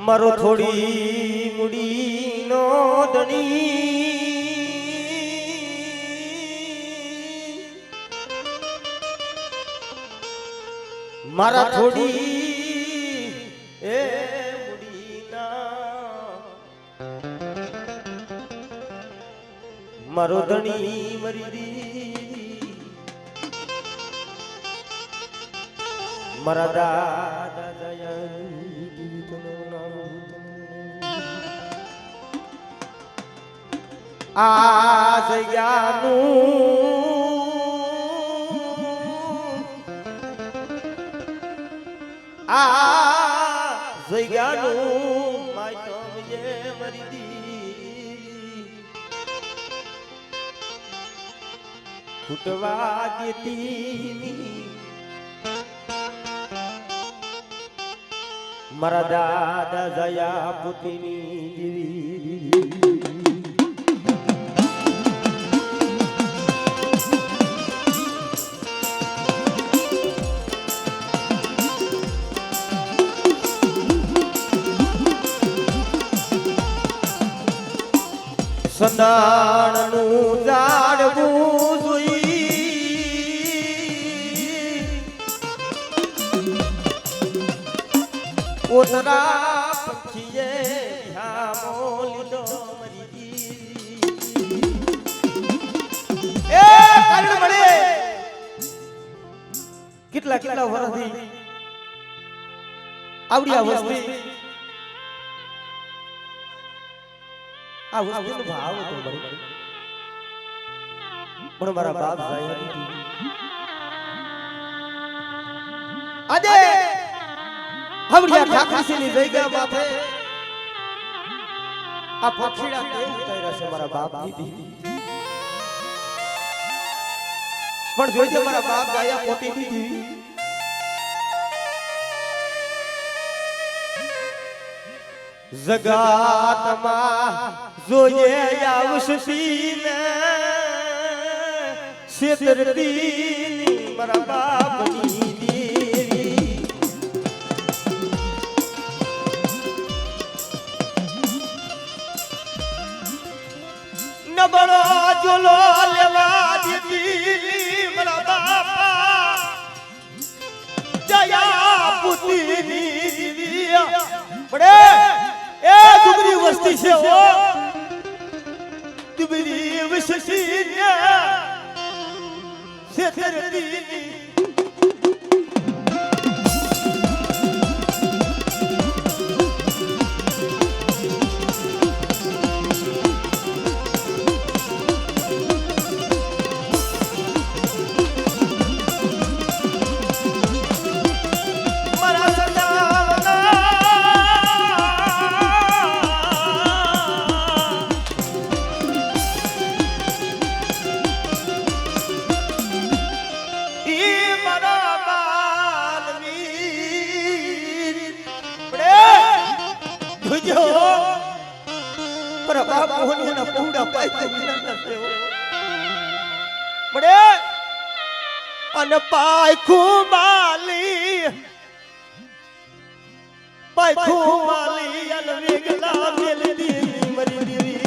મારો થોડી મુડી નો ધણી મારા થોડી એ મુડીના મારો ધણી મરી દી મારા દાદા દયા આ જગ્યાનું માયતમ જે મરી દી ફૂટવા દેતી મારા દાદા જયા પુતીની સંદાણનું જાડવું જોઈ ઓતરા પંખીએ ધામો લીધો મરી એ કારણ મળે કેટલા કેટલા વર્ષથી આવડી આ વસ્તી આ વસ્તુનો ભાવ હતો પણ મારા બાપ ભાઈ આજે હવડિયા ઠાકરસીની જગ્યા માથે આ પક્ષીડા કેમ કર્યા છે મારા બાપ દીધી પણ જોઈજે મારા બાપ ગાયા પોતી દીધી જગાતમાં જોઈએ આવશીને છેતરતી મારા બાપની દેવી નબળો જોલો લેવા દીધી મારા બાપા જયા પુતીની દેવી પડે એ દુબળી વસ્તી છે ઓ દુબળી વસ્તી ને છેતરતી અને પાયખું માલી અને વેગલા મેલડી મરી દેવી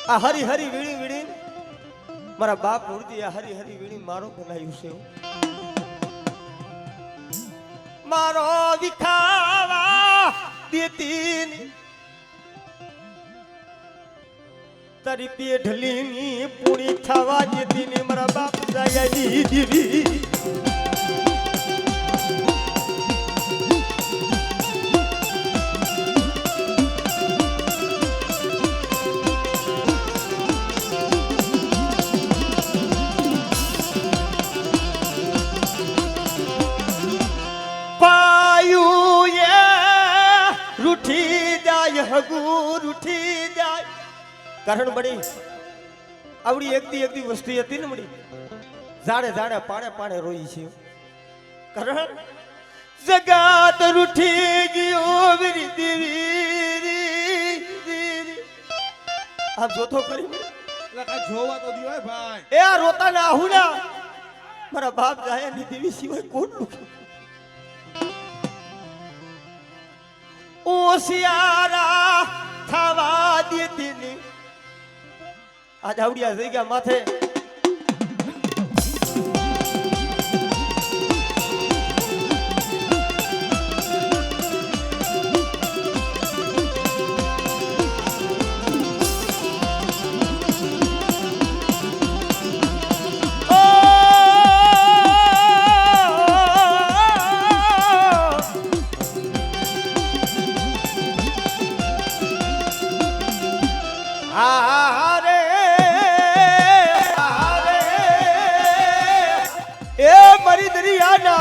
આ હરી હરી વીણી વીણી મારા બાપ મૂર્તિ આ હરી હરી વીણી મારો બનાવ્યું છે મારો વિખાવા દેતી તારી પેઢલીની પૂરી થવા દેતી મારા બાપ જાય દીવી રૂઠી હગુર ઉઠી જાય કારણ બડી આવડી એકદી વસ્તી હતી ને મળી જાડે જાડે પાણે પાણે રોઈ છે કારણ જગાત રૂઠી ગયો વીરી દેવી આપ જોતો કરી જોવા તો દિયો ભાઈ એ આ રોતા ના આહુડા મારા બાપ જાય ની દેવી સિવાય કોણ દુખે ઓશિયારા થવા દેતી ની આજ આવડિયા જઈ ગયા માથે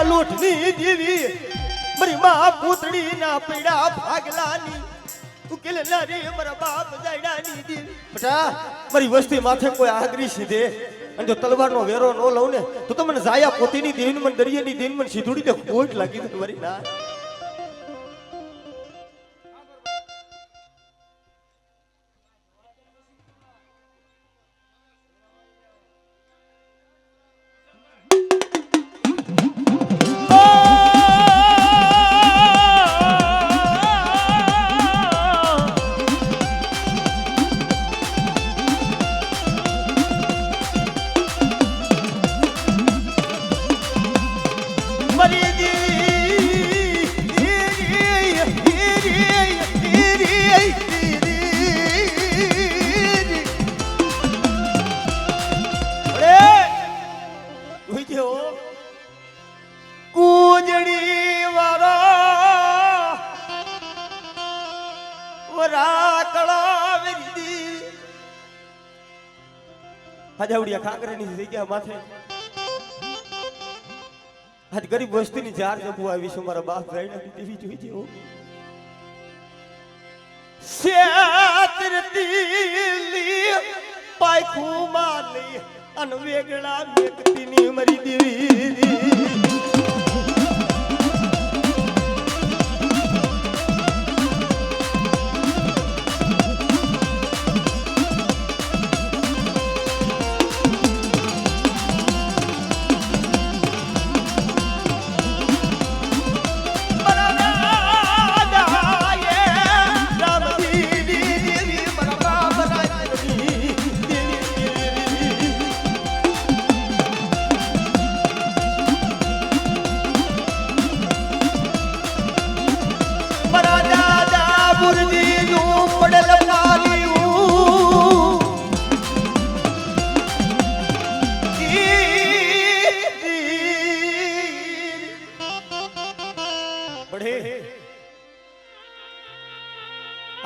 લોટની દેવી મારી માં પૂતળી ના પીડા ભાગલાની તું કેલે ના રે મારા બાપ જાયડાની દેવી બેટા મારી વસ્તી માથે કોઈ આગરી સીધે અને જો તલવારનો વેરો ન લઉં ને તો મને જાયા પોતીની દેવીને મને દરિયાની દેવીને મને સીધુડી દે ખોટ લાગી દે મારી ના હજાવડિયા ખાકરેની જગ્યા માથે આજ ગરીબ વસ્તીની જાર જબુ આવી છે મારા બાપ જાયના દેવી જોઈ જેવો સેતરતી પાયખું માલી અન વેગળા મેકતીની મરી દેવી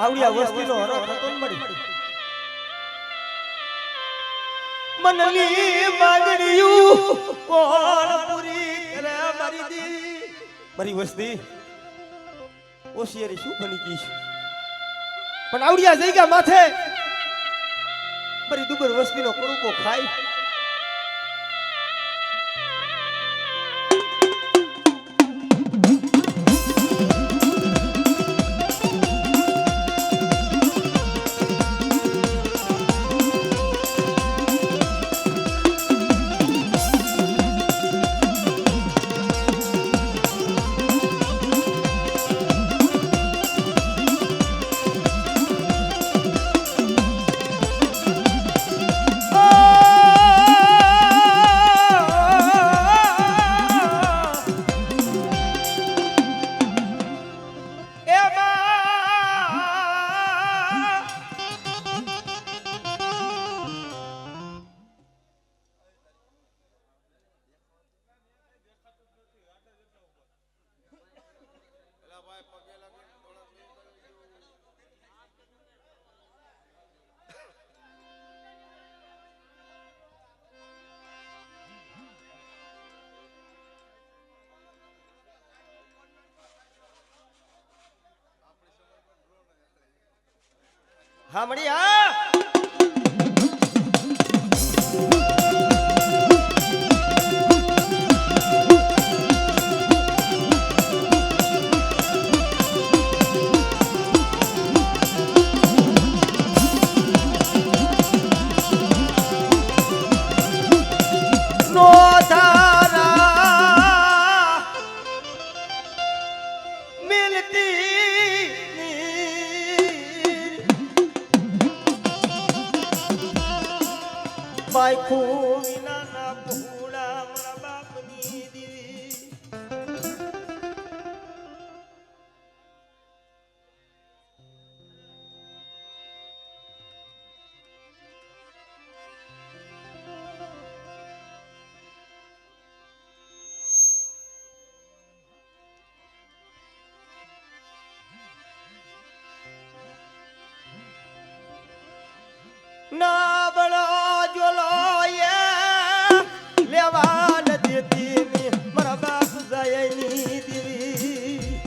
આવડિયા વસ્તીનો હરખ હતો ને મળી મનની માંગણીયું કોણ પૂરી કરે મારી દેવી મારી વસ્તી ઓશિયારી શું બની ગઈ છે પણ આવડિયા જઈ ગયા માથે મારી દુબર વસ્તીનો કડુકો ખાઈ Oh હામડી હા બાઈખું વિનાના ભૂડા મારા બાપની દીવી ના બળો જોલો લેવા દેતી મારા બાપ જાયની દીવી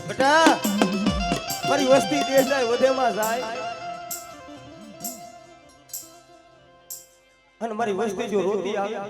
બેટા મારી વસ્તી દેશ જાય વધેમાં જાય અને મારી વસ્તી જો રોતી આવે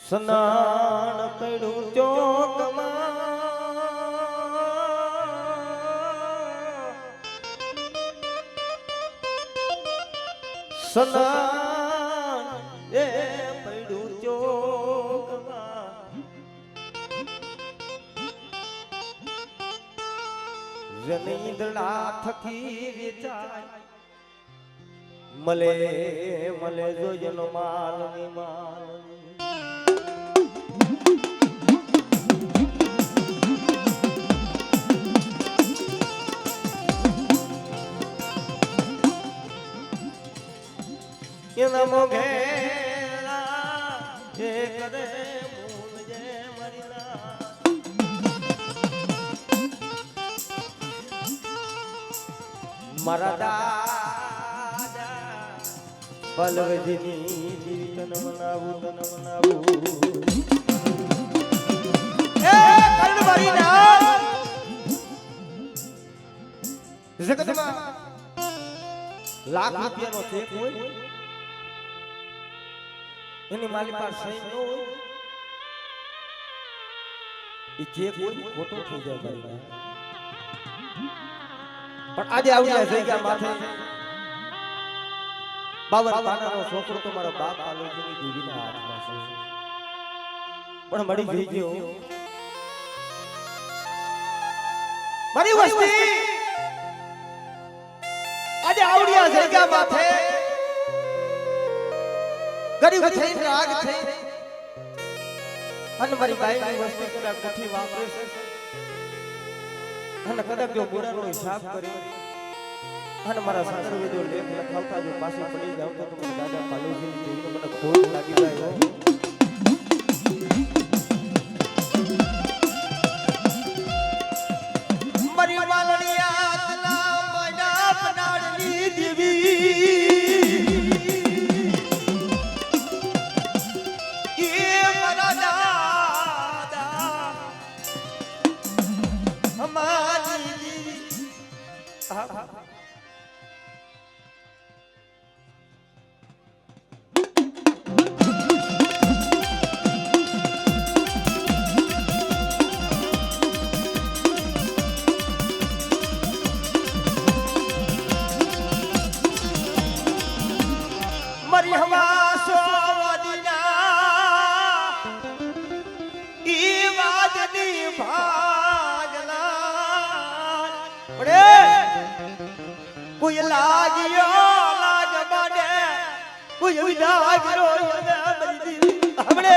સનાન પડ્યું ચોકમાં સનાન એ પડ્યું ચોકમાં જનીદડા થકી વેચાય મલે મલે જોજનો માલ માલ એના મોઘેલા જે કરે મૂલ જે મરીલા મારા દાદા બલવજીની દીવી તન મનાવું એ કર્ણવારી ના જગતમાં લાખ રૂપિયાનો ચેક હોય એની માલિક પાસે સહી ન હોય એ ચેક હોય ખોટો થઈ જાય ભાઈ પણ આજે આવ્યા જગ્યા માથે 52 પાનાનો છોકરો તો મારો બાપ આલોજીની દેવીના હાથમાં છે પણ મળી જઈ ગયો મારી વસ્તી આજે આવડિયા જગ્યા માથે ગરીબ થઈ રાગ થઈ અને મારી બાઈની વસ્તી કદાચ કઠી વાપરે છે અને કદાચ જો બોરાનો હિસાબ કર્યો અને મારા સાસુ વિદો લેખ લખાવતા જો પાછી પડી જાવ તો મને દાદા પાલોજીની દેવીનો મને ખોટ લાગી જાય મારી વાલણિયા તલા મડા બનાડની દેવી મારી હવાસો વદના ઈ વાદની ભાગલા પડે કોઈ લાગ્યો લાગ બાડે કોઈ વિદાગ્યો હમણે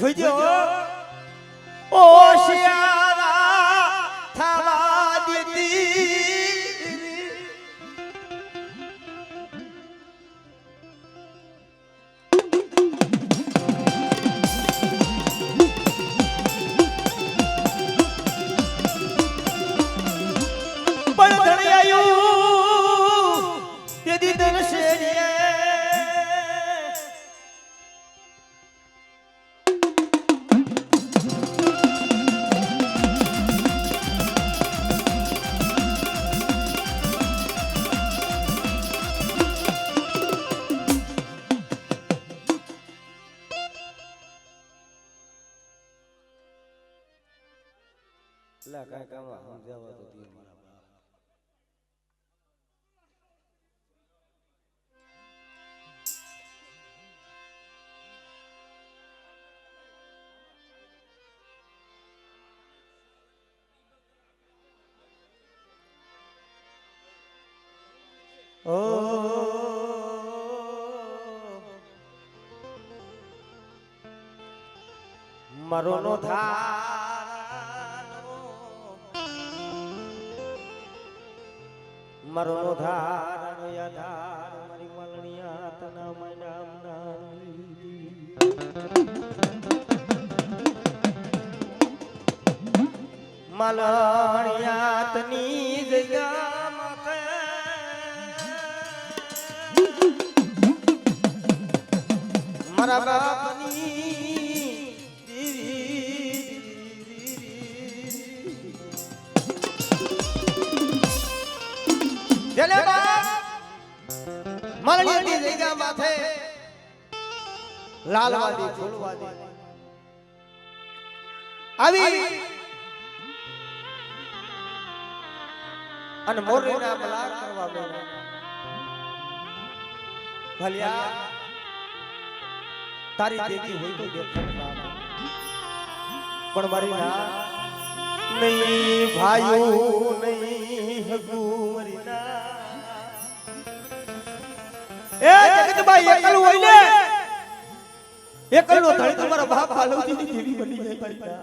જોજો ઓ શિયારા થવા દીધી પણ ધણિયાયું દીદી તન શેરીએ લા કાકા સમજાવવા તો દે મારા બાપ ઓ મારો નો ધાર મારો નો ધાર યાધાર મારી મલણિયા તના મનામ મલણિયા તની જગ્યા માથે મારા બાપની જેલે બાપ મલણિયાની જગ્યા માથે લાલવાદી ફૂલવાદી આવી અને મોરલીના બલાર કરવા બેઠા ભલિયા તારી દેવી હોય તો દેખાય પણ મારી ના નહીં ભાઈઓ નહીં હગુ મારી ના એ જગતભાઈ એકલ હોય ને એકલનો ધણી તમારા બાપ હાલવતીની દેવી બની જાય મારી ના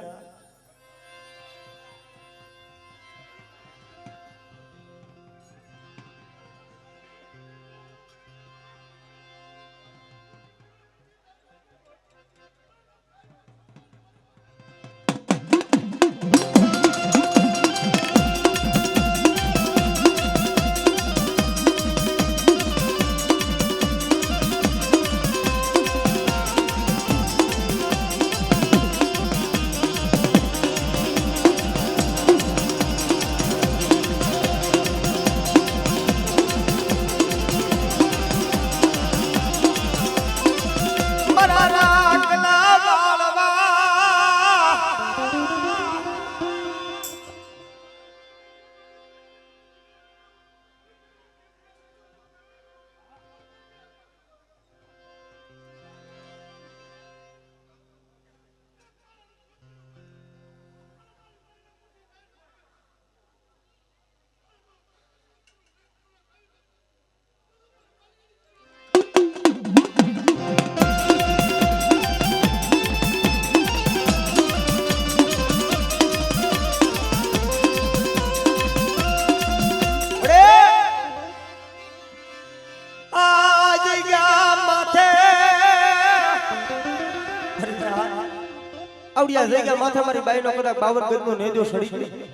આવડિયા જગ્યા માથે મારી બાઈનો કદાચ 52 ગજનો નેજો સડી ગઈ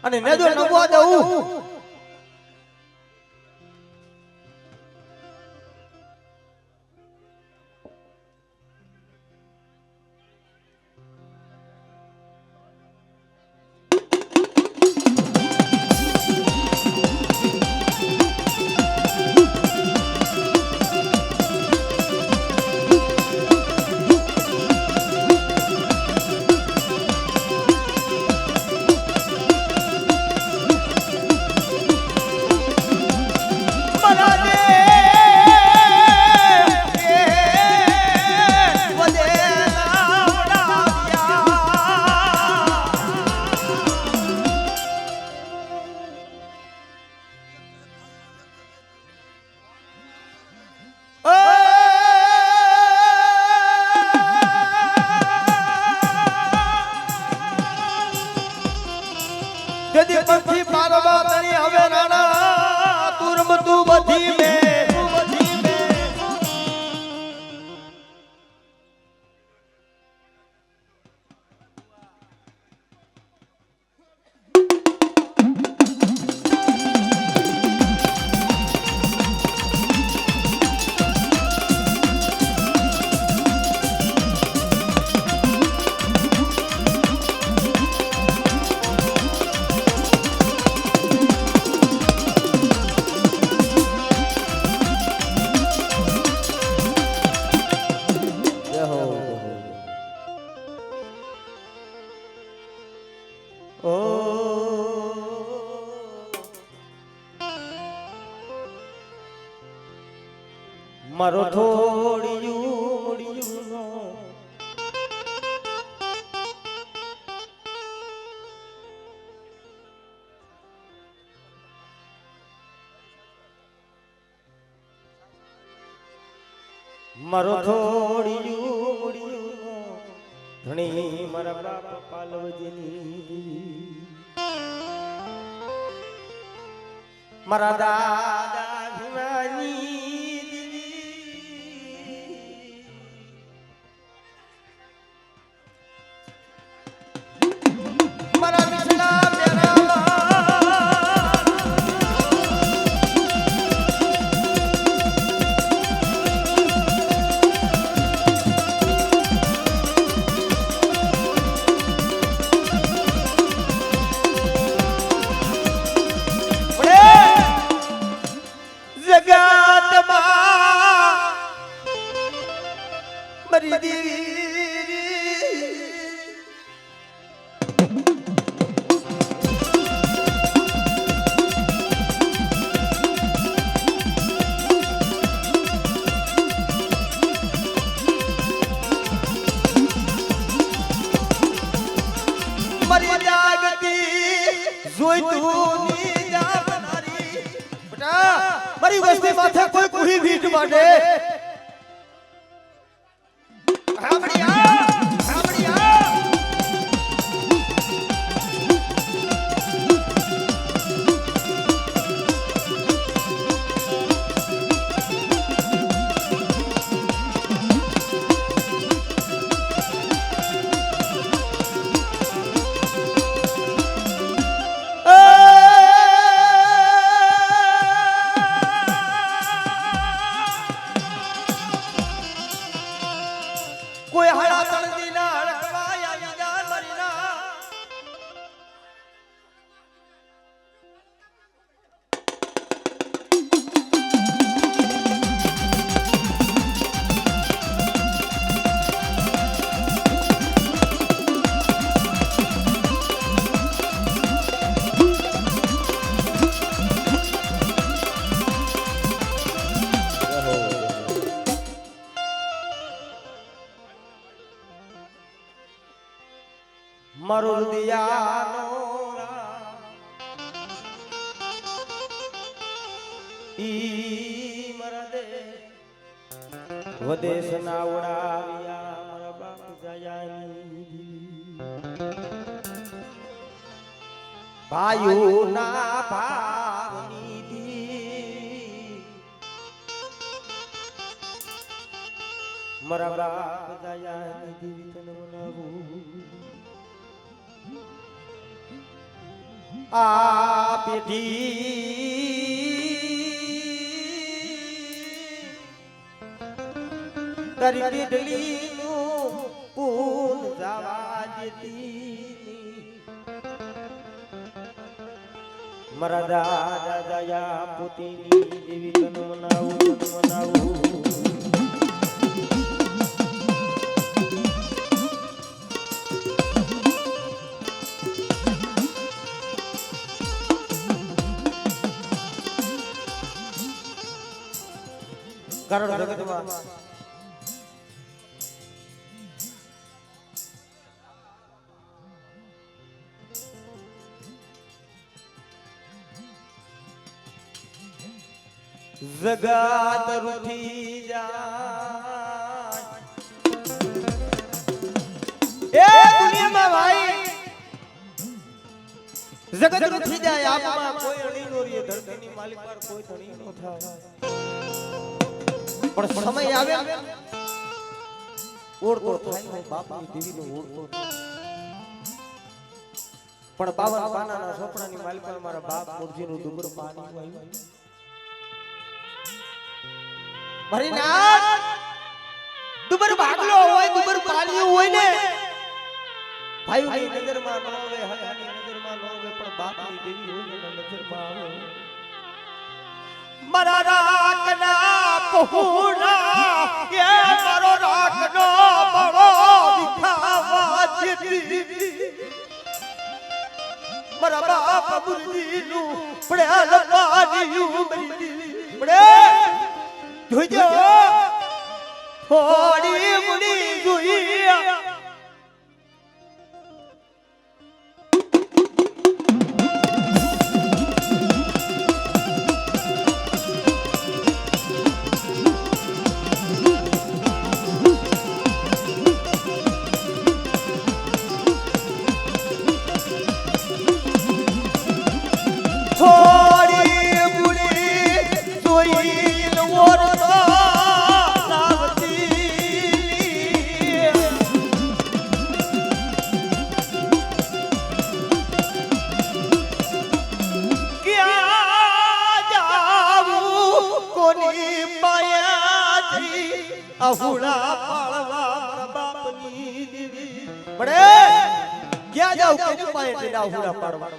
અને નેજો નગવા દઉં ધીમે ખૂબ ધીમે મારો થોડિયું મુડિયું નો મારો થોડિયું મુડિયું નો ધણી મારા બાપ પાલવજની મારા દાદા ભીમાની મારી વસ્તી માથે કોઈ કુહી ભીટ માંડે કોઈ હળા તળદી ના હળકવાયા બીજા મરીના મારો હૃદયાનો ઈ મરદે વદેશ ના ઉડાવ્યા મારા બાપ જયાની ભાઈઓ ના ભાવની દી મારા બાપ જયાની દીવી તને મનાવું આ પેઢી તારી પીડલીનું પૂન જવા દેતી મારા દાદા દયા પોતીની જેવી તન મનાવું કારણ જગતમાં જગત રૂઠી જાય એ દુનિયામાં ભાઈ જગત ઉઠી જાય આપમાં કોઈ અણી નો રે ધરતીની માલિક પર કોઈ ધણી નો થાય પણ સમય આવે ઓળતો થાય બાપની દેવીનો ઓળતો પણ 52 પાનાના સોપડાની માલિક પર મારા બાપ મૂર્તિનું ડુંગર પાણી આવ્યું મારી નાથ ડુંગર ભાગલો હોય ડુંગર પાણી હોય ને ભાઈઓની નજરમાં ન આવે હયાની નજરમાં ન આવે પણ બાપની દેવી હોય ને નજરમાં આવે મારા રાખના પહોણા કે મારો રાખનો બળો દિખાવા જેતી મારા બાપ મુરદીનું પડ્યા લપાડીયું પડે જોઈજો થોડી મુડી જોઈએ અહુડા પાળવા મારા બાપની દેવી પડે ક્યાં જાવ કેને પાએ તેના અહુડા પાળવા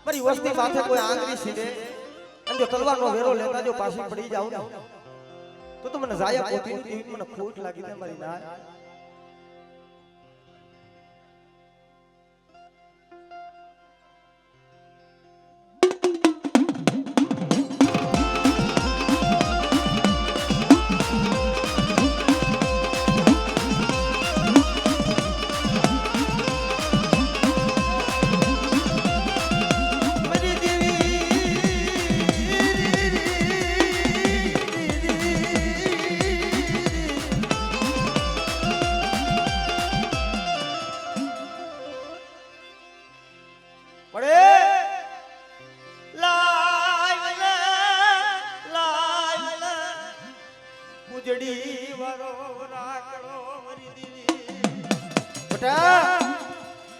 મારી વસ્તી માથે કોઈ આંગળી સીધે અને જો તલવારનો વેરો લેતા જો પાછી પડી જાવ ને તો મને જાયા પોતીની દેવી મને ખોટ લાગી ને મારી ના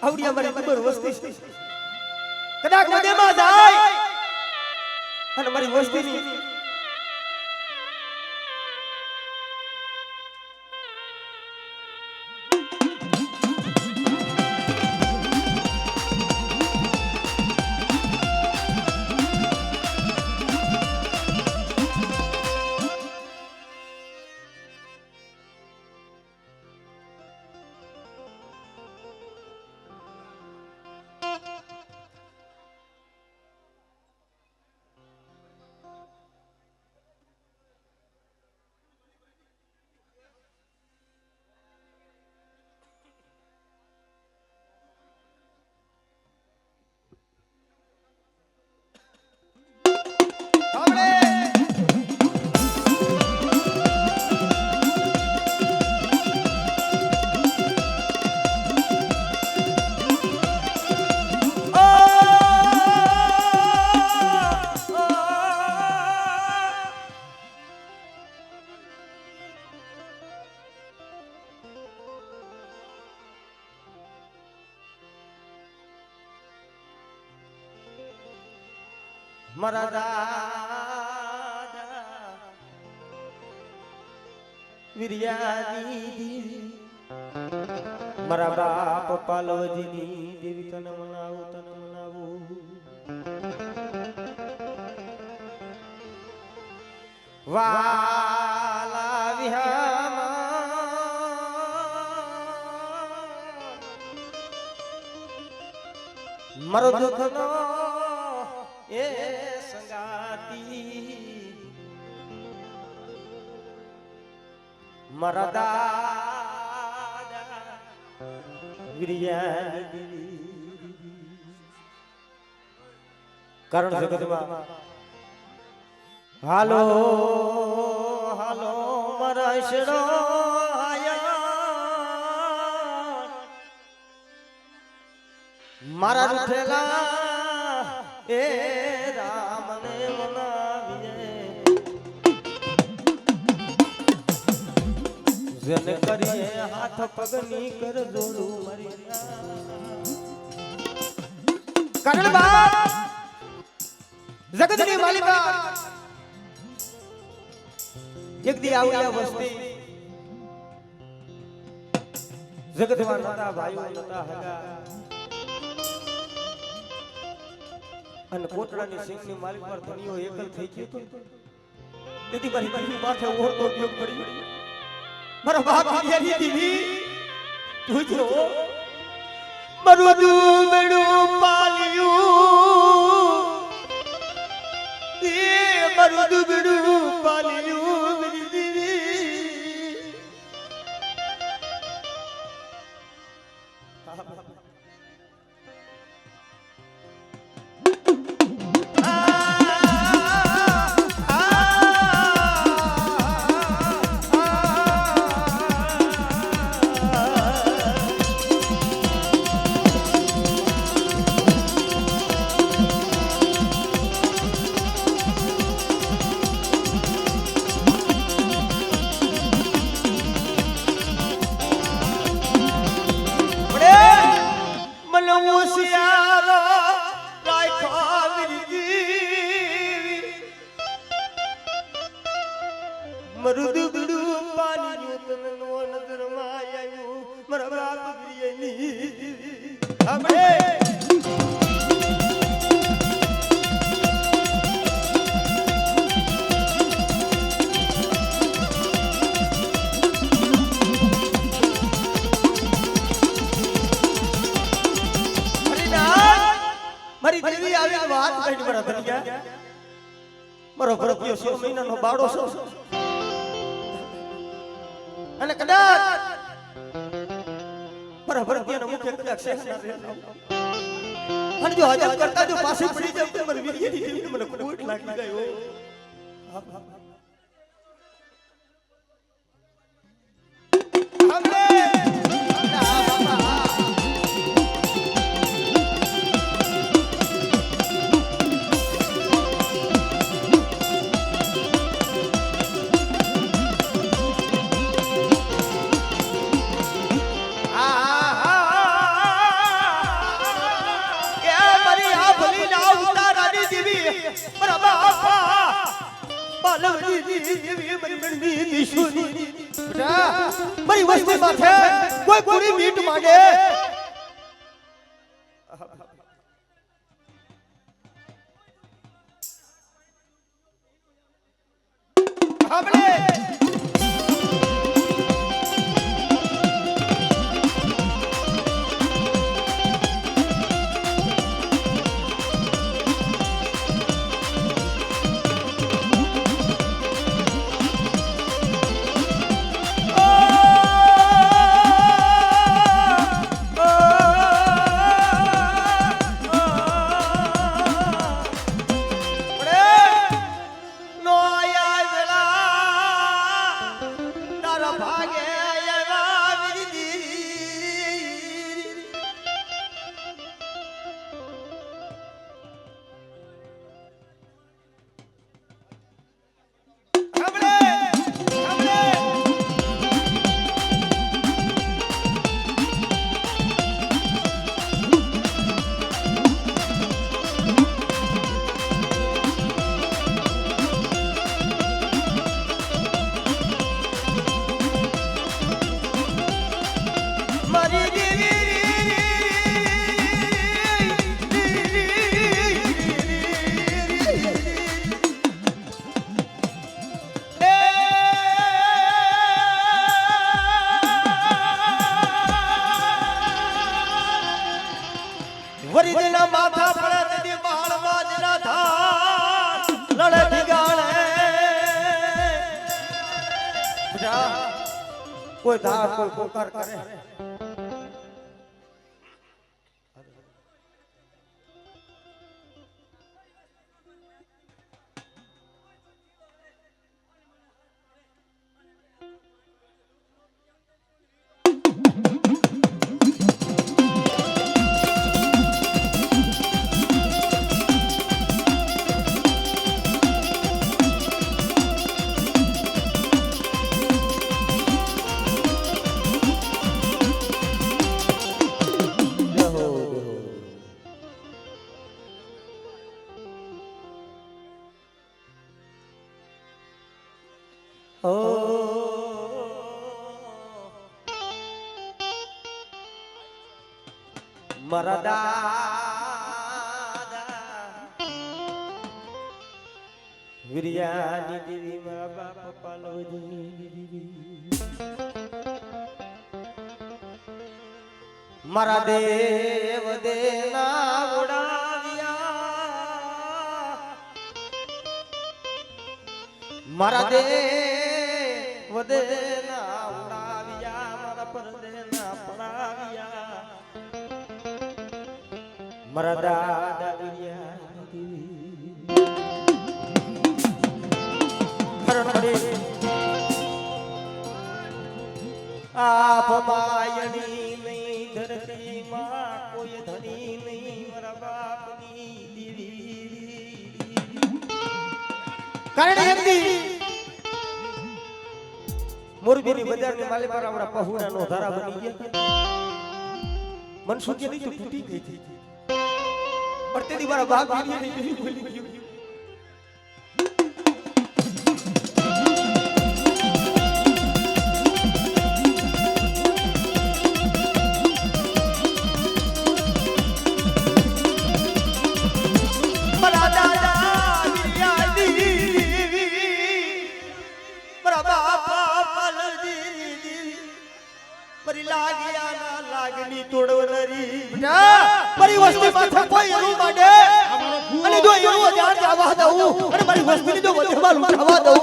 આવડિયા મારી ખબર વસ્તી કદાચ નદીમાં જાય અને મારી વસ્તીની મારા દાદા વિરિયાની દેવી મારા બાપ પાલોજીની દેવી તને મનાવું વાલા વિહામાં મારો દુઃખનો એ સંગાતી મારા દાદા વિરિયાની કારણ જગતમાં હાલો હાલો મારા શેરો આયા મારા રૂઠેલા એ રામને મનાવીએ જેને કરીએ હાથ પગની કર જોડું મારી કારણ બા જગતની માલિકા એક દી આવ્યા વસ્તી જગતમાં નતા ભાઈઓ નતા હગા અને કોટડાની સિંહની માલિક પર ધણીઓ એકલ થઈ ગયો તો તેથી મારી દીકરી માથે ઓળતો ઉપયોગ પડી મારા બાપ વિરિયાની દીવી તું જો મારું દુબળું પાલ્યું એ મારું દુબળું પાલ્યું મારી દીવી મરુદુડું પાણી તને નો નજર માં આવ્યું મારા બાપ વિરિયાની આપણે મારી દેવી આવી વાત કઈ મારા ધનિયા મારો ભરતીયો 6 મહિનાનો બાળો છો અને કદાચ મારા ભરતીયાનો મુખે કદાચ શેખના અને જો હજમ કરતા જો પાછી પડી જાવ તો મારી વિરિયાની દેવીને મને ખોટ લાગી ગયો હમણે મારી વસ્તી માથે કોઈ પૂરી મીટ માંગે આપણે વરી દેના માથા પડે તેથી બાળમાં જેના ધાર લડે ઠીગાણે બેટા કોઈ ધાર કોઈ પોકાર કરે મારા દાદા વિરિયાની દેવી મારા બાપ પાલવજી મારા દેવ દેના ઉડાવ્યા મારા દેવ દેના ઉડાવ્યા મારા પરદેના પડાવ્યા મારા દાદા આપ માયણી નહીં ધરતી માં કોઈ ધણી નહીં મારા બાપની દીવી કારણ એમની મોરબીની બજારની માલી પર આપણા પहुડાનો ધારા બની ગયા મનસુખી નહીં તો તૂટી ગઈ હતી પણ તેની મારા બાપ દીવી બોલી ગયું મારી વસ્તી માથે કોઈ એનું માંડે અને જો એનું જાણ જવા દઉં અને મારી વસ્તીની જો વધેમાં લૂંટાવા દઉં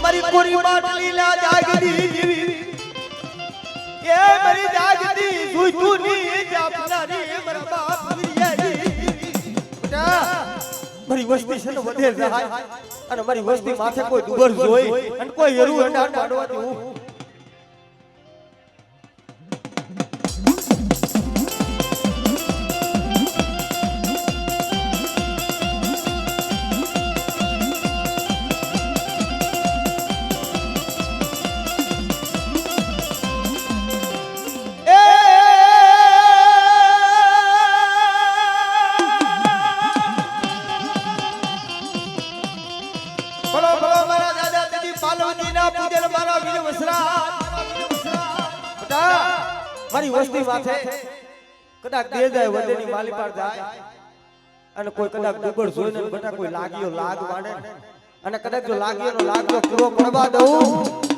મારી કોરી માટલી લા જાગતી એ મારી જાગતી સુઈતુની જાપનારી મારા બાપ મારી વસ્તી છે ને વધે જાય અને મારી વસ્તી માથે કોઈ દુબર જોઈ અને કોઈ હેરું હંડાર પાડવા દેવું મારી વસ્તી માથે કદાચ દે જાય વધેની માલી પર જાય અને કોઈ કદાચ દુબળ જોઈને બેટા કોઈ લાગ્યો લાગ વાડે અને કદાચ જો લાગ્યોનો લાગ જો પૂરો પડવા દઉં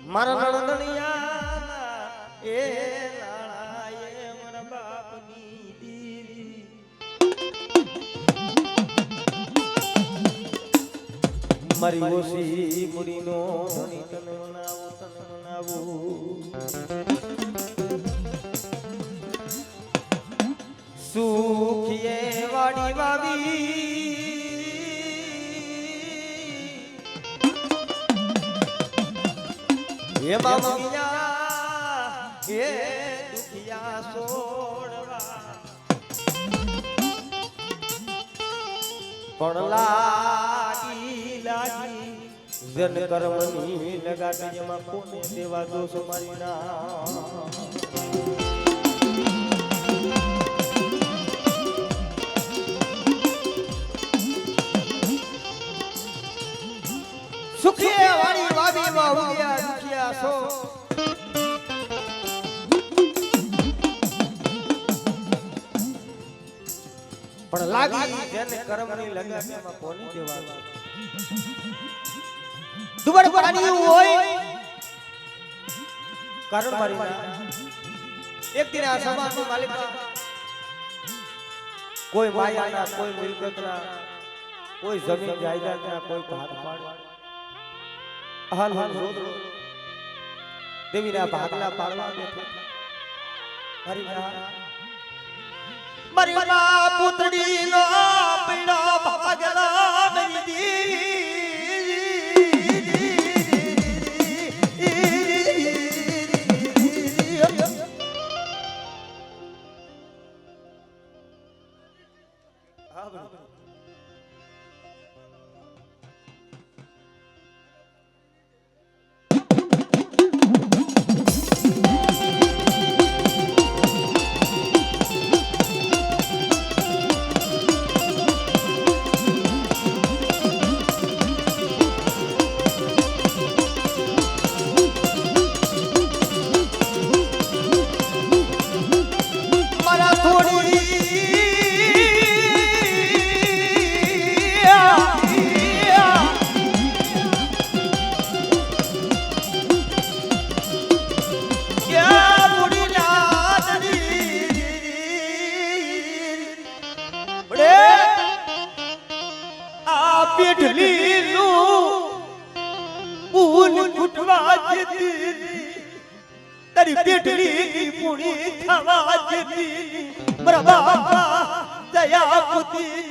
મારા નણદણિયા એ લાળા એ મારા બાપની દીવી મારી ઓસી મુડીનો ધણી તને મનાવું સુખીએ વાડી વાવી એ બાબિયા એ દુખિયા છોડવા પણ લાગી લાગી જન કર્મની લગાડી એમાં કોને દેવા દોષ મારી ના સુખી વાળી વાડી માં ઉગ્યા દુખિયા છો પણ લાગી જેને કર્મની લગાડ્યામાં કોની દેવાનું દુબળ પાણી હોય કારણ મારી એક દિન આ સમાજનો માલિક કોઈ માયાના કોઈ મિલકતના કોઈ જમીન જાયદાદના કોઈ ભાગ પાડ હાલ હાલ રોદ દેવીના ભાગલા પાડવા બેઠો મારી માં પુતડી નો પીડા ભાગલા મેરી તારી પેટલી પૂરી થવા જેતી મારા બાપા દયા પુતી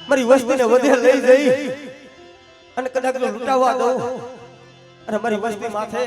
મારી વસ્તીને વધે લઈ જઈ અને કદાચ લૂંટાવા દઉં અને મારી વસ્તી માથે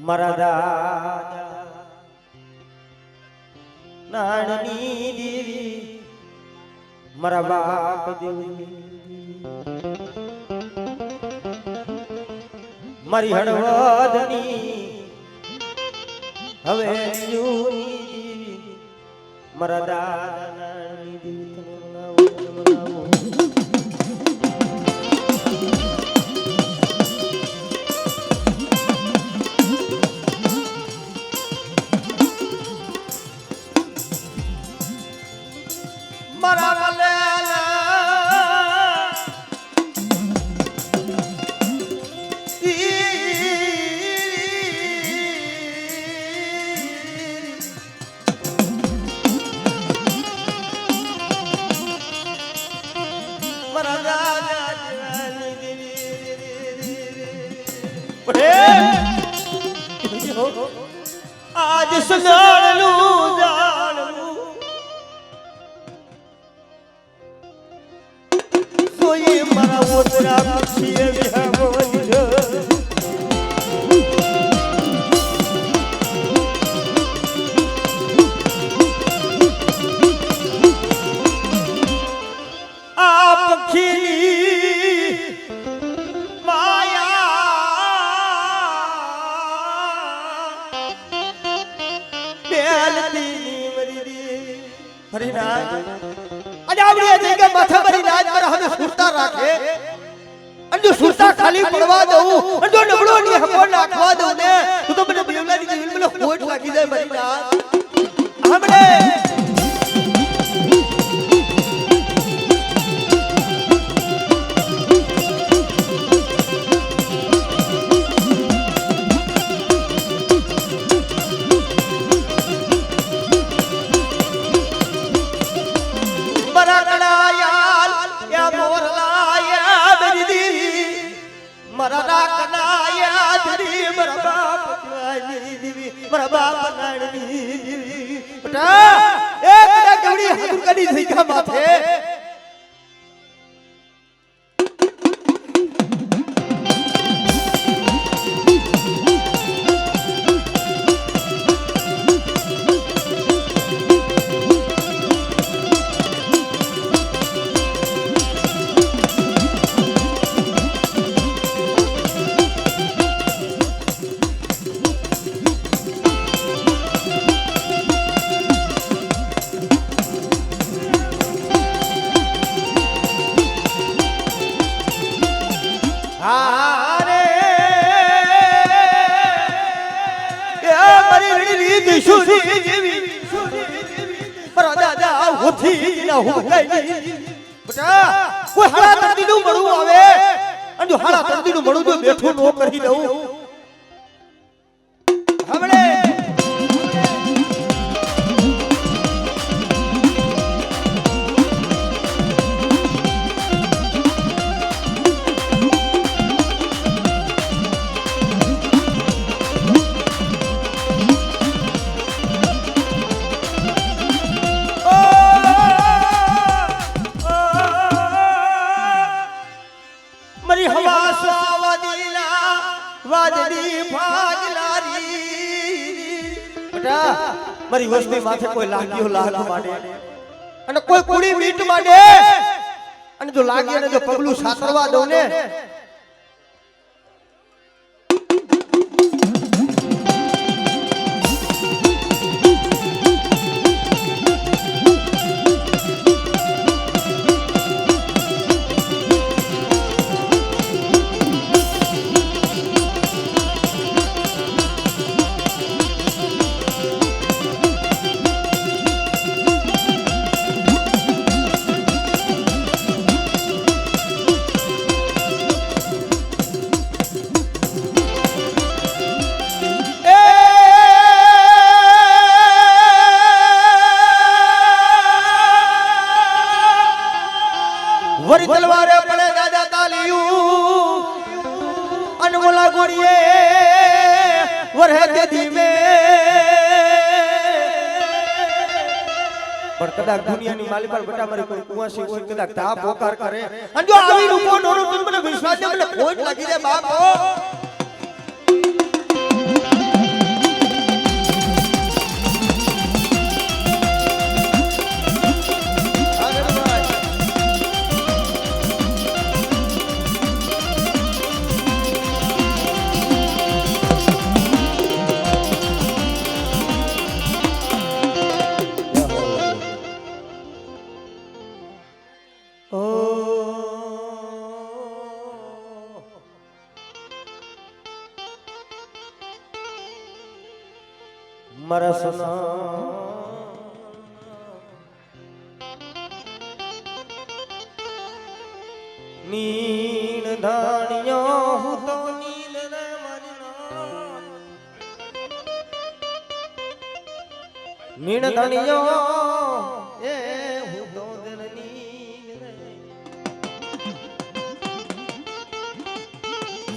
મારા દાદા નાણની દેવી મારા બાપ દેવી મારી હળવદની હવે યુની મારા દાદાની દીકરી મનાવો મનાવો મારા વાલેલા આજ સનાળનું જાણવું સોયે મારા ઓતરા પક્ષીએ વિહામોજ આ પક્ષીની ખાલી પડવા દઉં અને જો નબળો ની હકો નાખવા દઉં ને તો મને બેવલાની જીવન મને ખોટ લાગી જાય મારી નાથ હમણે બેઠું નો કરી દઉં હમણે મારી વસ્તી માથે કોઈ લાગ્યો લાગ માંડે અને કોઈ કુડી મીટ માંડે અને જો લાગી અને જો પગલું સાતરવા દઉં ને વરી તલવારે પડે દાદા તાલિયું અનમોલા ગોળીએ વરહે તે ધીમે પણ કદાચ દુનિયાની માલિપાલ બટા મારી કોઈ કુવાસી હોય કદાચ તા પોકાર કરે અને જો આવી રૂપો નોરો મને વિશ્વાસ ને મને ખોટ લાગી જાય બાપો ઓ મારા સોના નીલ ધાણિયો હું તો નીલ રે નીલ ધાણિયો એ હું તો દિલ નીલ રે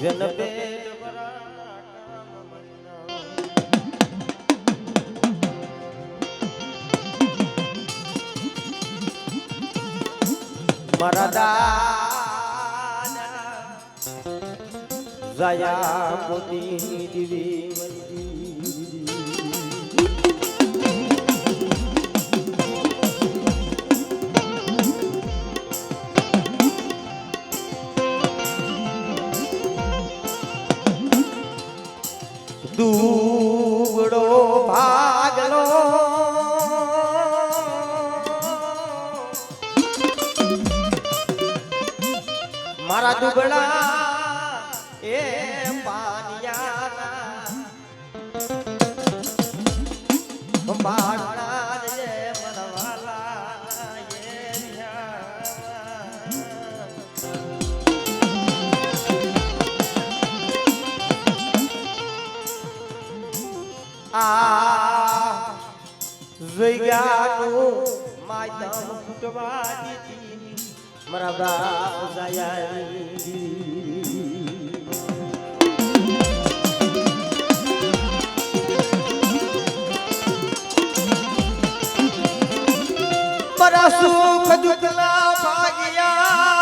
જન પેટ ભરા કામ મહિના મારા દાદા જયા મોતી દીવી દુગડો ભાગલો મારા દુગડા એ પાનિયાના બાળા રે મનવાલા એ આ જગ્યાનું માયતમ ફૂટવા દીધી મારા બાપ જાયા મારા સુખ દુખલા ભાગ્યા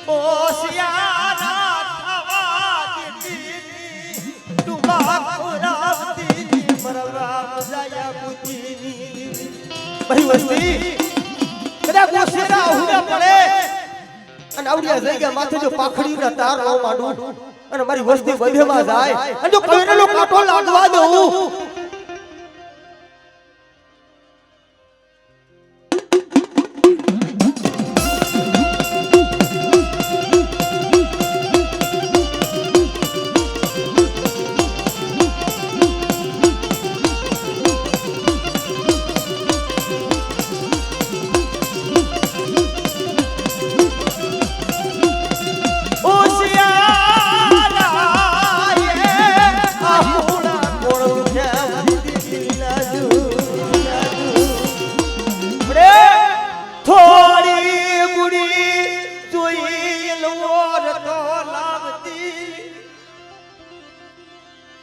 ઓશિયારા થવા દીધી તું બાપુરાવતી મરવા જાયા બુદ્ધિની ભાઈ વસ્તી કદાચ ઓશિયારા હુડા પડે અને આવડિયા જગ્યા માથે જો પાખડીના તાર નો માંડું અને મારી વસ્તી બધેમાં જાય અને જો કઈરેલો કાંટો લાગવા દઉં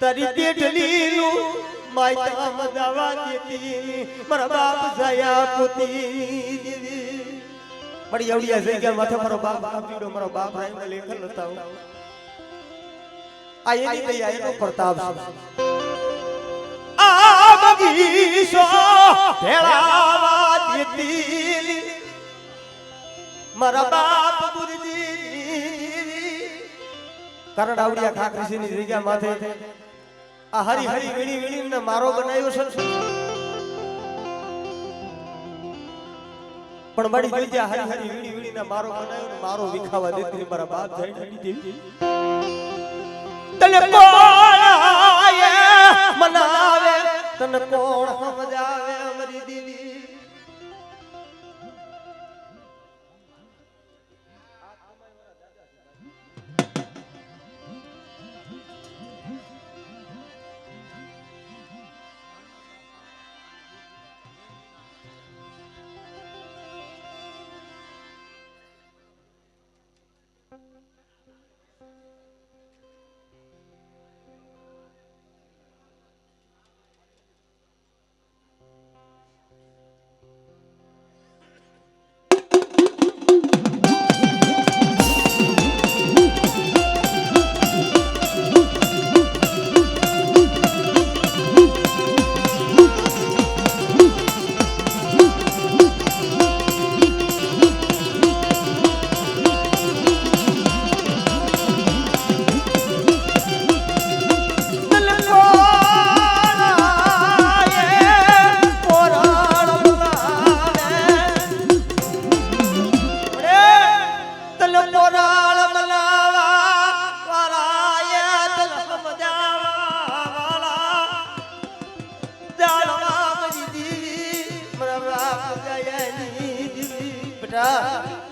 તારી પેટલીનું માયતા મજાવા દેતી મારા બાપ જાયા પોતી દેવી મારી આવડિયા જઈ ગયા માથે મારો બાપ આપીડો મારો બાપ રાઈનો લેખન લતાવ આ એની કઈ આ એનો પ્રતાપ આ બગીચો ભેળાવા દેતી મારા બાપ બુરજી કારણ આવડિયા ખાખરીસીની જગ્યા માથે આ હરી હરી વીણી વીણીને મારો બનાવ્યો છે પણ મારી જોઈ હરી હરી વીણી વીણીને મારો બનાવ્યો ને મારો વિખાવા દેતી મારા બાપ જઈને દેવી તને કોણ મનાવે તને કોણ સમજાવે અમારી દેવી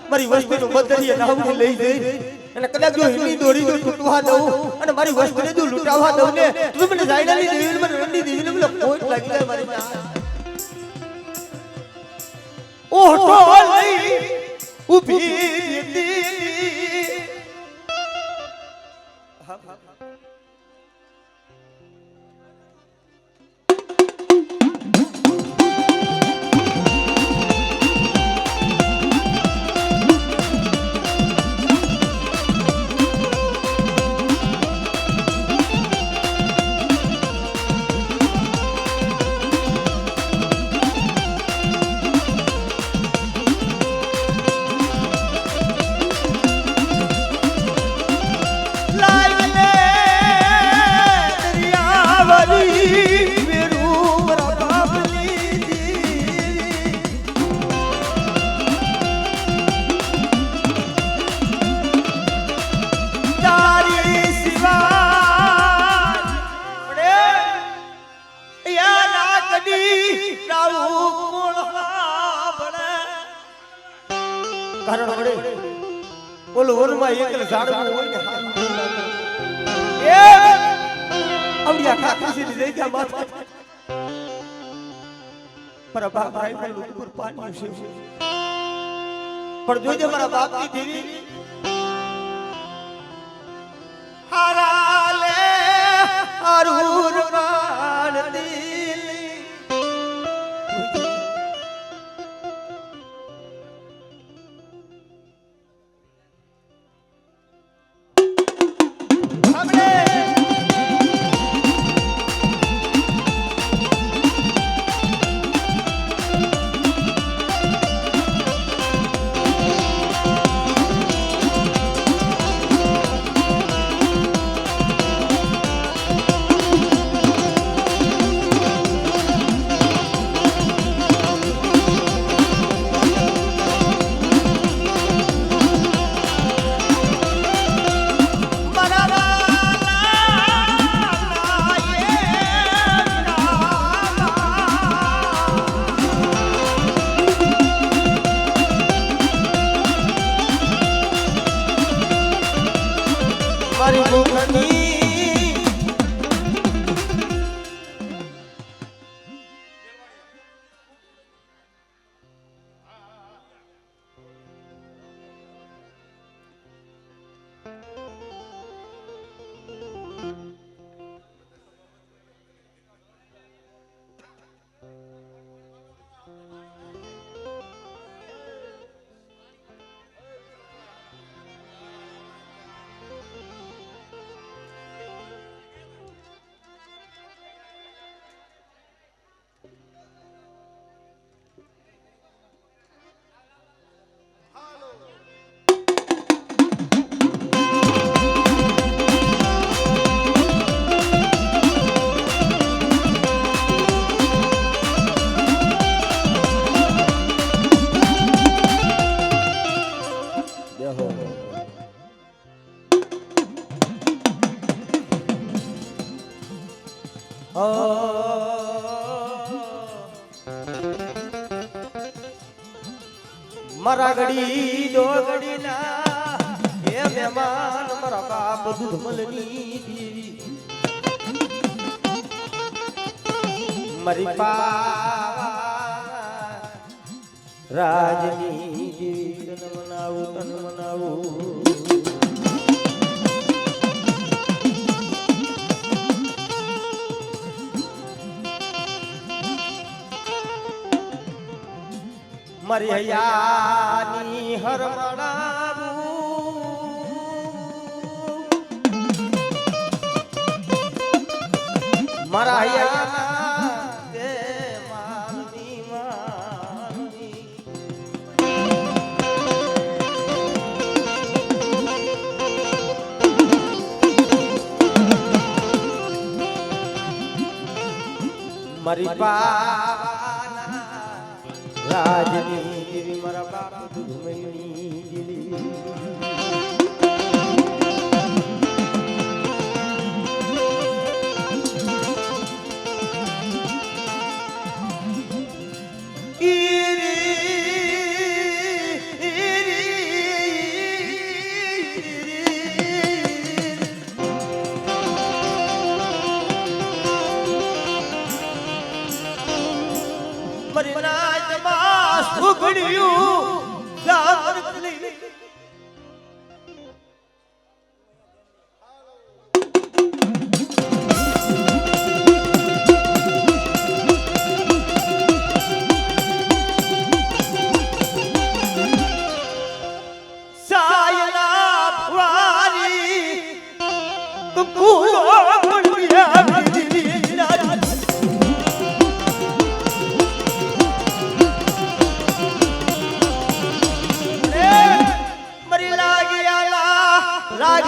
મારી વસ્તીનું બદરીએ નાવડી લઈ જઈ અને કદાચ જો હિન્દી દોરી જો તૂટવા દઉં અને મારી વસ્તીને જો લૂંટાવા દઉં ને તો મને જાયડાની દેવી મને રંડી દેવી મને કોઈ લાગી જાય મારી જાન ઓહો લઈ ઊભી હતી કારણ વડે ઓલો વનમાં એકલ ઝાડવું હોય ને એ આવડિયા ખાખરી છે લઈ ગયા માથે પર બાપ ભાઈ પર ઉપર પાણી છે પણ જોજે મારા બાપની દેવી હારાલે અરુર માનતી મારા ઘડી દો ઘડી ના એ મહેમાન મારા બાપ દૂધમલની દેવી મારી પા રાજની દેવી તન મનાવું મારી હૈયાની હરમણાવું મારા હૈયાના તે માલની માલની મારી પાવાના રાજની દેવી મારા બાપ દુધમયની દેવી ઈરી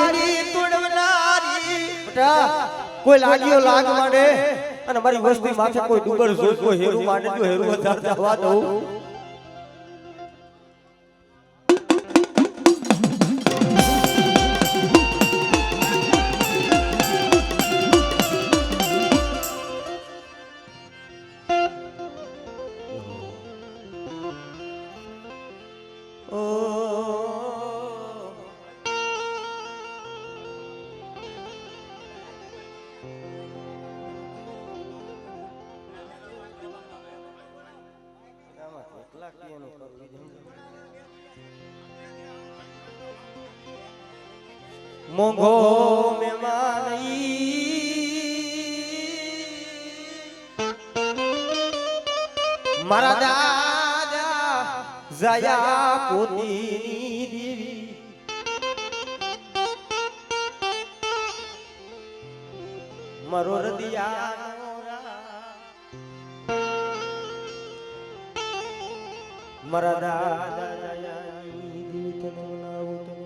લાગણી તોડવનારી બેટા કોઈ લાગ્યો લાગ માંડે અને મારી વસ્તી માથે કોઈ ડુંગર જોઈ કોઈ હેરું માંડે જો હેરું વધાર જવા દઉં મોંઘો મહેમાન મારા દાદા જયા કોતીની દેવી મારો રદિયાનો મારા દાદા જયાની દેવી તને મનાવું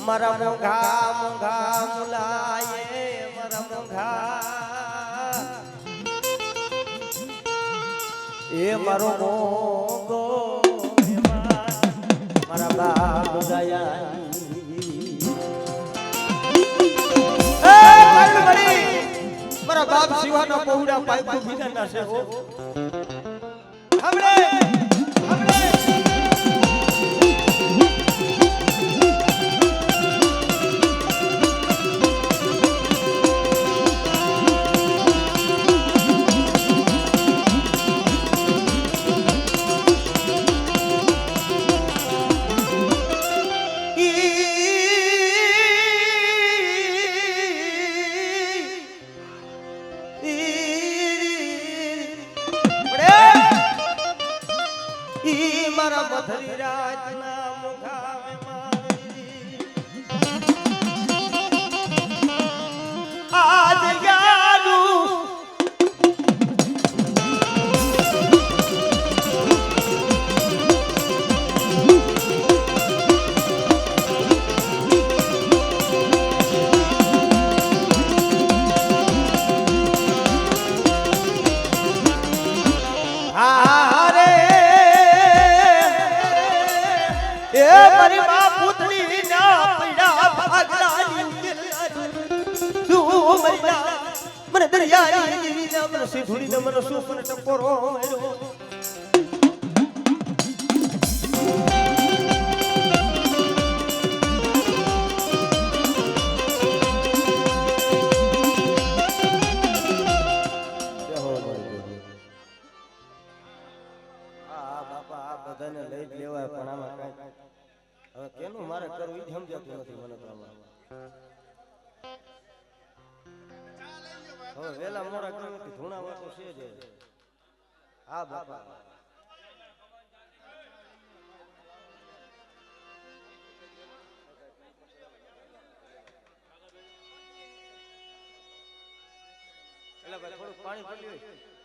મારા મોંઘા મોંઘા મુલાયે મારા મોંઘા એ મારો મોંઘો મારા બાપ દયા મારા બાપ શિવાના પૌડા પાઇપ બીજા ના છે હો હમણે મારા મધરી રાજના મુખાવે આજ યારું મારી માં પુતળી ના પૈડા ભાગલાની તું મૈલા મને દરિયાની જીવી ના મને સીધુડી ના મને સુખ મને ટકોરો મેરો બધાને લઈ જ લેવાય પણ આમાં કઈ હવે કેનું મારે કરવું ઈ સમજાતું નથી મને તો આમાં હવે વેલા મોડા કરવું કે ધૂણા વાતો છે જ હા બાપા એટલે ભાઈ થોડું પાણી પીલ્યું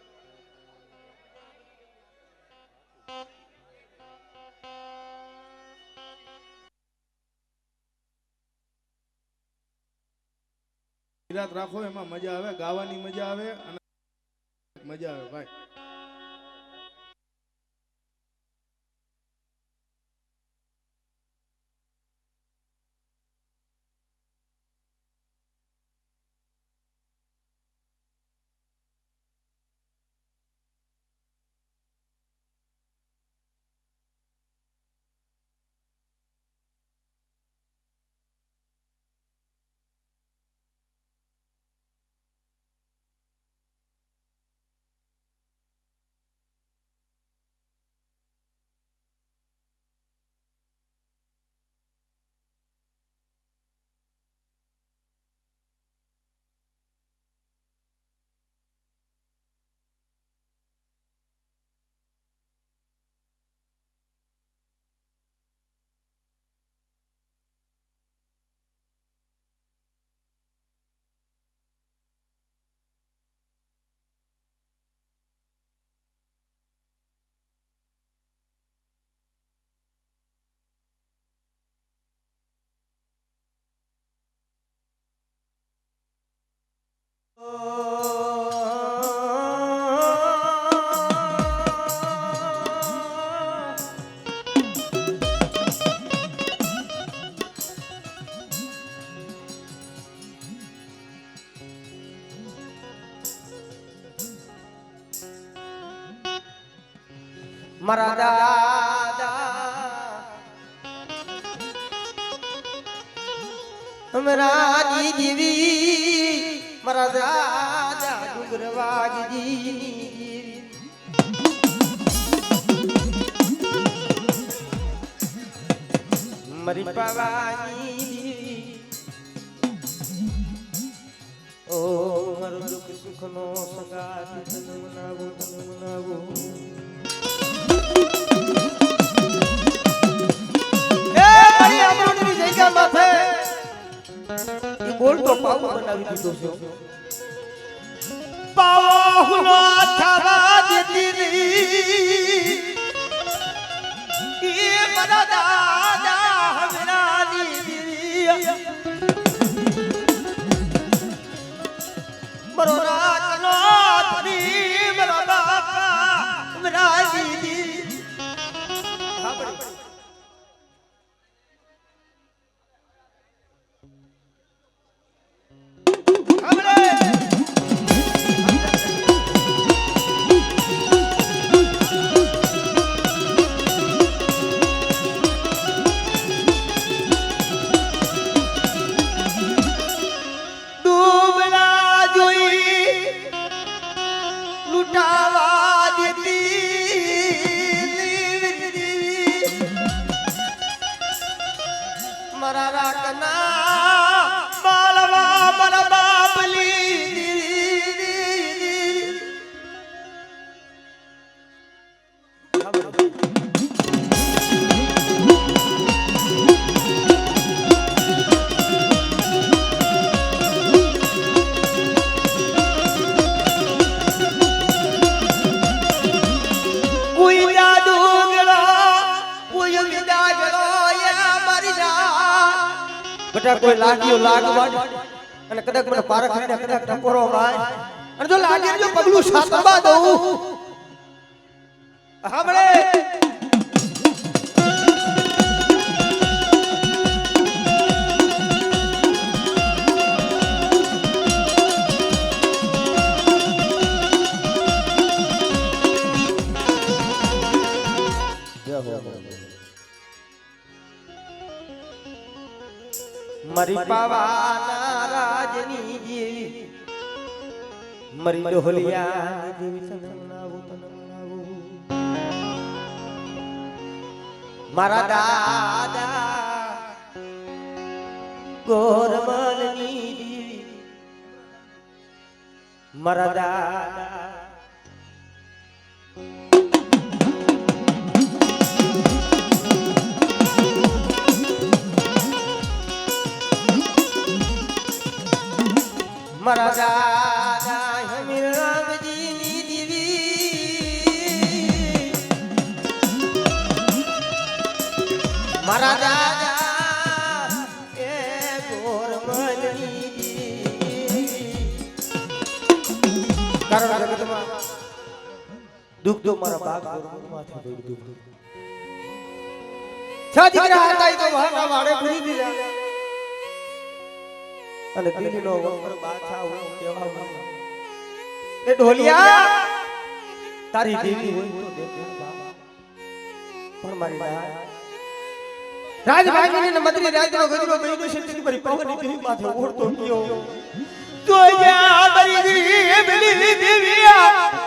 રાત રાખો એમાં મજા આવે ગાવાની મજા આવે અને મજા આવે ભાઈ મારા દાદા અમરાની જીવી મારા દાદા ડુંગર વાગજી મરી પાવાની ઓ મારો દુઃખ સુખનો સંગાત તને મનાવો એ મારી આમોદની જગ્યા માથે ઈ બોલ તો પાવ બનાવી દીધો છે પાવનો થવા દેતી ઈ મારા દાદા હમણાની મરો રાખનો તરી મારા બાપા હમણાની મારા રાખના માલવા મારા બાપલી કોઈ જાદુ ગળો કોઈ વિદા ગળો યા મારી બટા કોઈ લાગ્યો લાગવાડ અને કદાચ મને પારખ ને કદાચ ટકોરો માય અને જો લાગે જો પગલું સાતબા દઉં સાંભળે મરી પાવાના રાજની જેવી મરી ડોહલિયા જેવી તનમનાવું મારા દાદા ગોરમલની દેવી મારા દાદા મારા દાદા હમીર રામજીની દેવી મારા દાદા એ ગોરમલની દેવી કારણ જગતમાં દુઃખ તો મારા બાપ ગોરમલમાંથી થયું દુઃખ સાજી રહ્યા હતા તો વાળા વાળે ભરી દીધા અને દિલ્હીનો વંકર બાદશાહ હું કહેવા એ ઢોલિયા તારી દેવી હોય તો દેખો બાબા પણ મારી રાજભાગીની ને મદરી રાજનો ગજરો બેઠો છે તેની મારી પવનની દેવી માથે ઓળતો ગયો તો યા મારી દેવી દેવીયા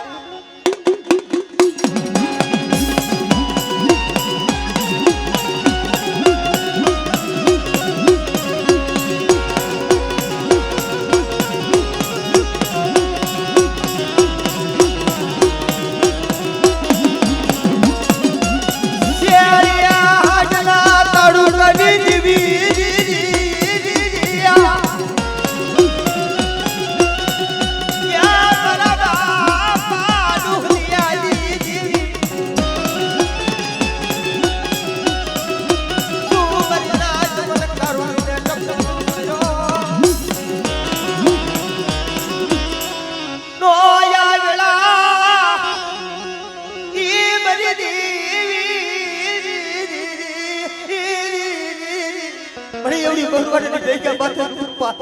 એવડી ભગવાનની જગ્યા માથે રૂપા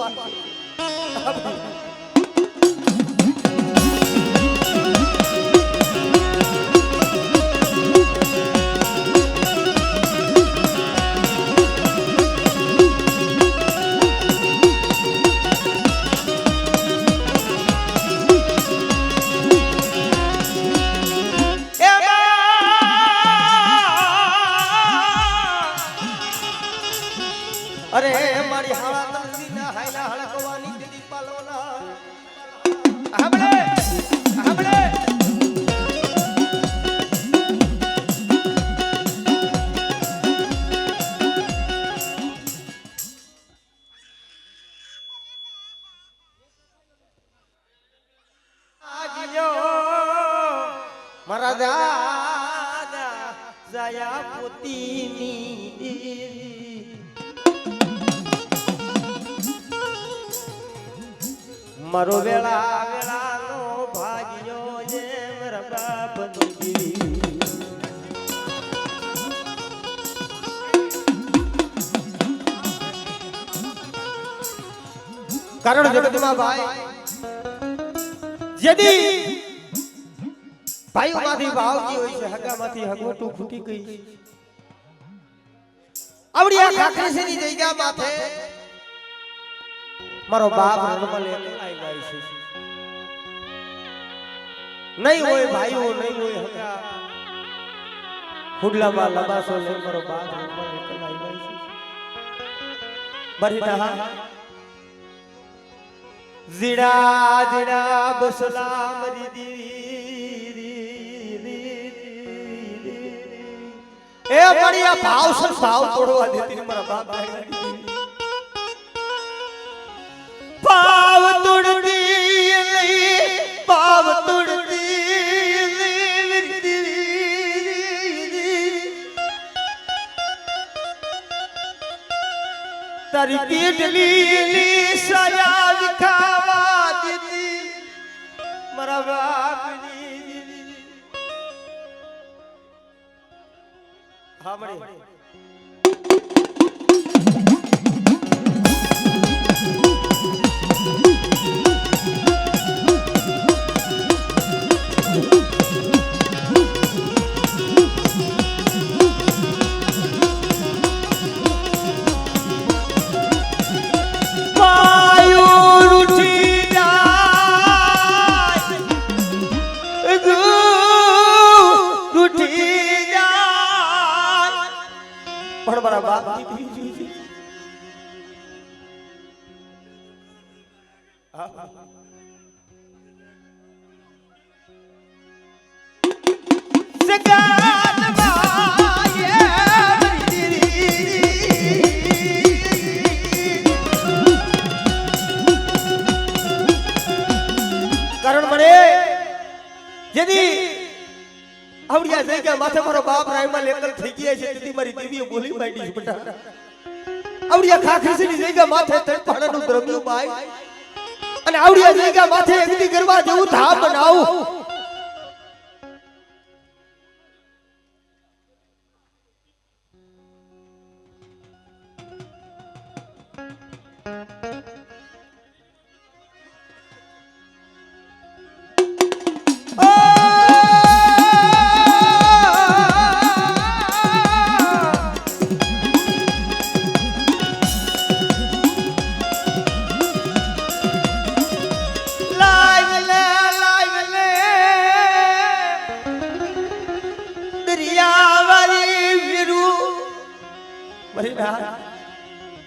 મારી હાળા તલસીના હાયલા હળકવાની દીદી પાલોના હમણે મારા દાદા જયા પોતીની મારો વેળા વેળાનો ભાગ્યો જે મારા બાપની કારણ જગતમાં ભાઈ જેદી ભાઈઓમાંથી ભાવજી હોય છે હગામાંથી હગવટું ફૂટી ગઈ આવડી આ ખાખરીસીની જગ્યા માથે મારો બાપ રણમલ એકલાઈ જાય છે નહીં હોય ભાઈઓ નહીં હોય હગા હુડલામાં લબાસો લઈ મારો બાપ રણમલ એકલાઈ જાય છે બરીના જીડા જીડા બસલા મરી દીવી એ મારી આ ભાવ સર ભાવ તોડવા દેતી ને મારા બાપ ભાવ તોડતી નહીં ભાવ તોડતી તારી પીઠલી સયા વિખાવા દીધી મારા બાપની હા મળી પણ મારા બાપ કારણ મળે જેથી આવડિયા જગ્યા માથે મારો બાપ રાયમાં લેકલ થઈ ગયા છે તેથી મારી દેવીએ બોલી માંડી છે બેટા આવડિયા ખાખરીસીની જગ્યા માથે તળપાડાનું દ્રવ્યું બાય અને આવડિયા જગ્યા માથે એકદી કરવા જેવું ધામ બનાવું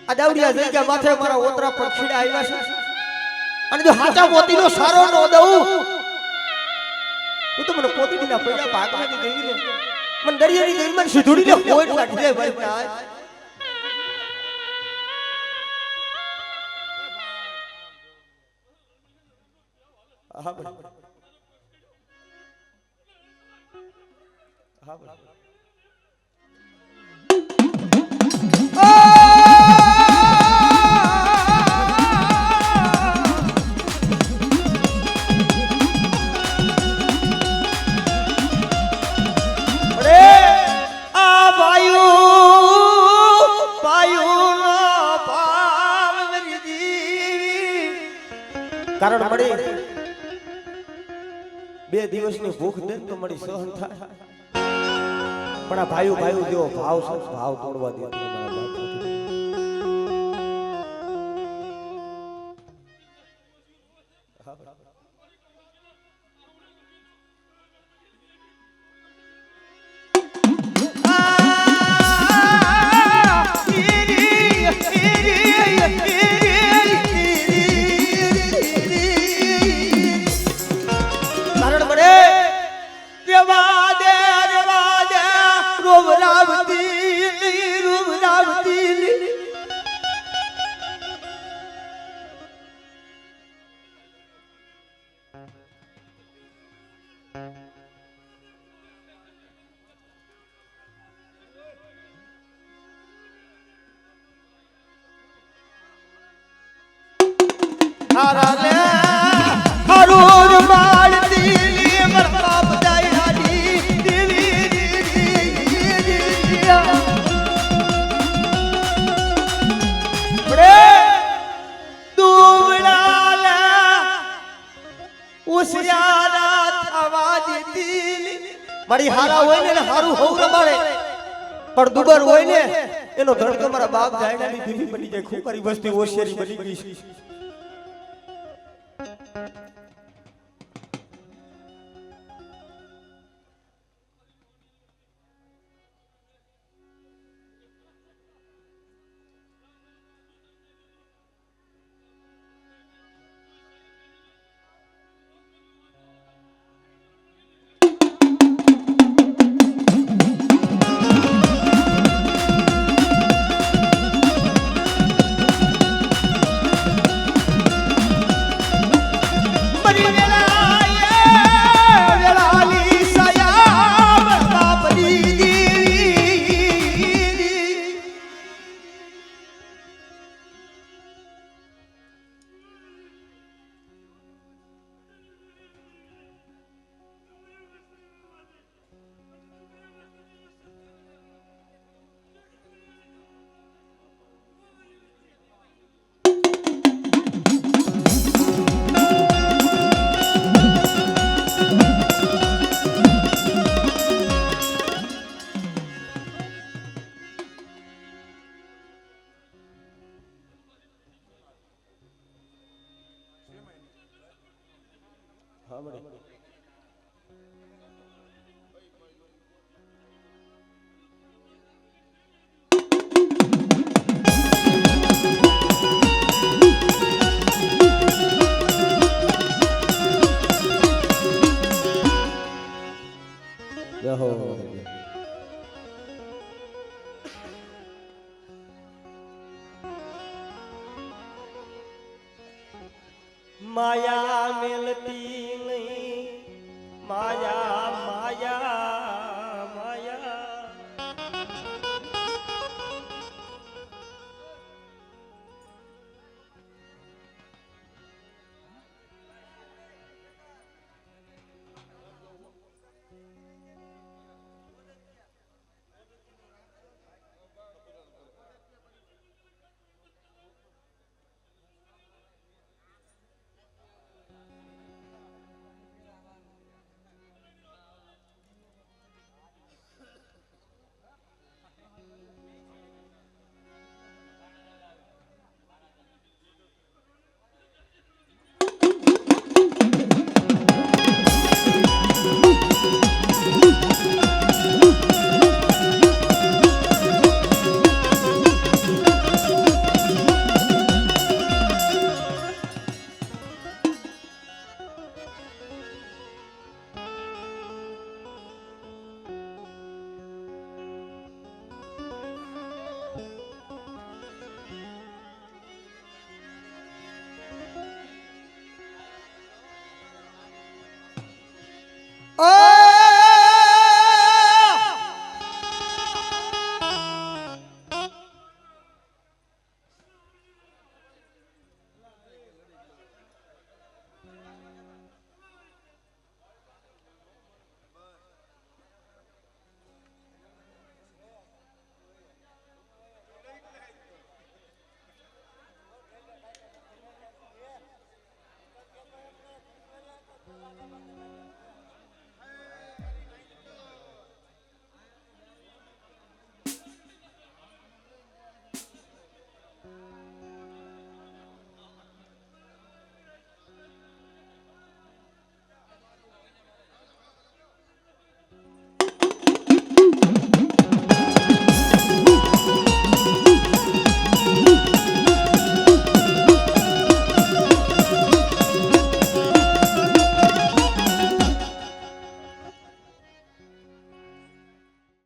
અદાવડિયા જગ્યા માથે મારા ઓતરા પક્ષીડા આવ્યા છે અને જો હાચા મોતીનો સારો ન દઉં હું તો મને પોતીના પૈડા ભાગમાંથી દેવી ને મને દરિયાની દેવી મને સીધુડીને કોઈ કાઢી દે ભાઈ ના હા બરાબર હા બરાબર કારણ મળી 2 દિવસની ભૂખ દે તો મળી સહન થાય પણ આ ભાઈઓ ભાઈઓ જેવો ભાવ ભાવ તોડવા દે મારા બાપ હારા લે હરોર માળતી મારા બાપ દાયડાની મારી હારા હોય ને હારું હોવ રમાડે પણ દુબર હોય ને એનો ધડ તમારા બાપ જાયડાની દીદી બની જાય. ખૂબ મારી વસ્તી હોશિયારી બની ગઈ છે. માયા મેલતી નહીં માયા